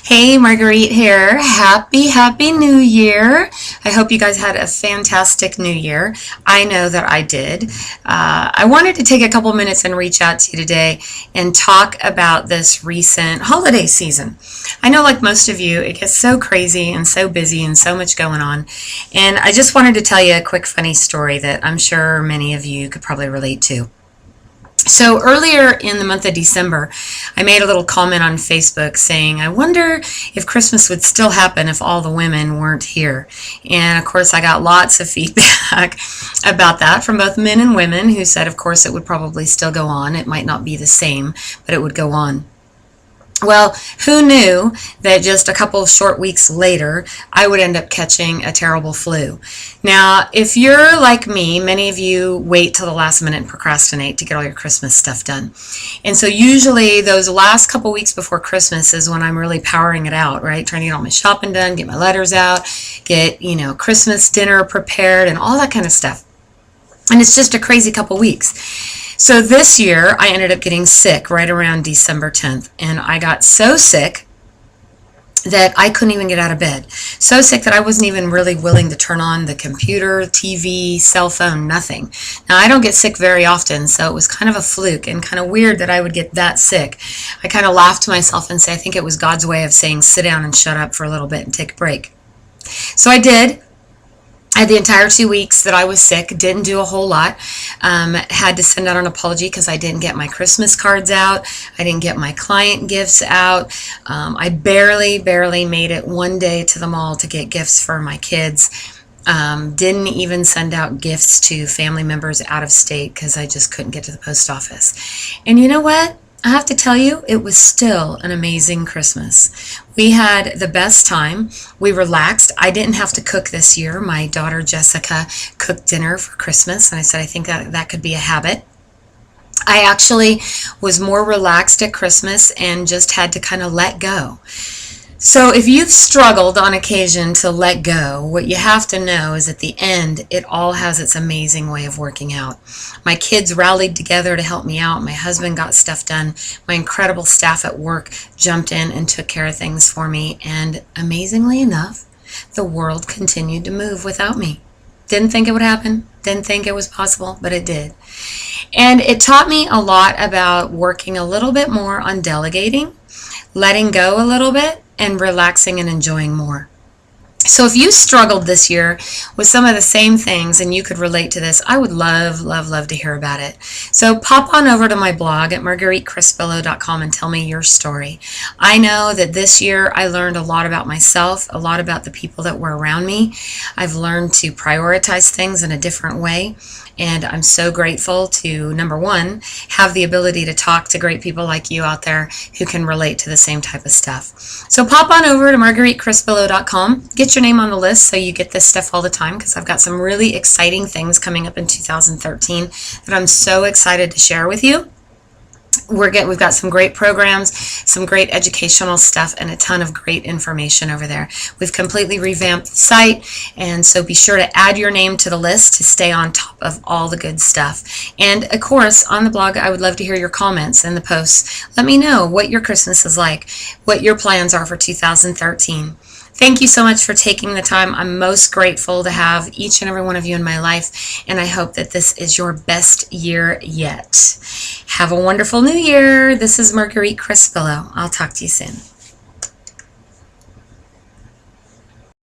Hey, Marguerite here. Happy New Year. I hope you guys had a fantastic New Year. I know that I did. I wanted to take a couple minutes and reach out to you today and talk about this recent holiday season. I know, like most of you, it gets so crazy and so busy and so much going on. And I just wanted to tell you a quick funny story that I'm sure many of you could probably relate to. So earlier in the month of December, I made a little comment on Facebook saying, I wonder if Christmas would still happen if all the women weren't here. And of course, I got lots of feedback about that from both men and women who said, of course, it would probably still go on. It might not be the same, but it would go on. Well, who knew that just a couple of short weeks later, I would end up catching a terrible flu? Now, if you're like me, many of you wait till the last minute and procrastinate to get all your Christmas stuff done. And so usually those last couple weeks before Christmas is when I'm really powering it out, right? Trying to get all my shopping done, get my letters out, get, Christmas dinner prepared and all that kind of stuff. And it's just a crazy couple weeks. So this year, I ended up getting sick right around December 10th, and I got so sick that I couldn't even get out of bed. So sick that I wasn't even really willing to turn on the computer, TV, cell phone, nothing. Now, I don't get sick very often, so it was kind of a fluke and kind of weird that I would get that sick. I kind of laughed to myself and say, I think it was God's way of saying, sit down and shut up for a little bit and take a break. So I did. I had the entire 2 weeks that I was sick, didn't do a whole lot. Had to send out an apology because I didn't get my Christmas cards out. I didn't get my client gifts out. I barely made it one day to the mall to get gifts for my kids. Didn't even send out gifts to family members out of state because I just couldn't get to the post office. And you know what? I have to tell you, it was still an amazing Christmas. We had the best time. We relaxed. I didn't have to cook this year. My daughter Jessica cooked dinner for Christmas, and I said I think that could be a habit. I actually was more relaxed at Christmas and just had to kind of let go. So if you've struggled on occasion to let go, what you have to know is at the end, it all has its amazing way of working out. My kids rallied together to help me out. My husband got stuff done. My incredible staff at work jumped in and took care of things for me. And amazingly enough, the world continued to move without me. Didn't think it would happen. Didn't think it was possible, but it did. And it taught me a lot about working a little bit more on delegating, letting go a little bit, and relaxing and enjoying more. So if you struggled this year with some of the same things and you could relate to this, I would love to hear about it. So pop on over to my blog at margueritechrispillo.com and tell me your story. I know that this year I learned a lot about myself, a lot about the people that were around me. I've learned to prioritize things in a different way. And I'm so grateful to, number one, have the ability to talk to great people like you out there who can relate to the same type of stuff. So pop on over to margueritechrispillo.com. Get your name on the list so you get this stuff all the time because I've got some really exciting things coming up in 2013 that I'm so excited to share with you. We've got some great programs, some great educational stuff, and a ton of great information over there. We've completely revamped the site, and so be sure to add your name to the list to stay on top of all the good stuff. And of course, on the blog, I would love to hear your comments in the posts. Let me know what your Christmas is like, what your plans are for 2013. Thank you so much for taking the time. I'm most grateful to have each and every one of you in my life, and I hope that this is your best year yet. Have a wonderful new year. This is Marguerite Crispillo. I'll talk to you soon.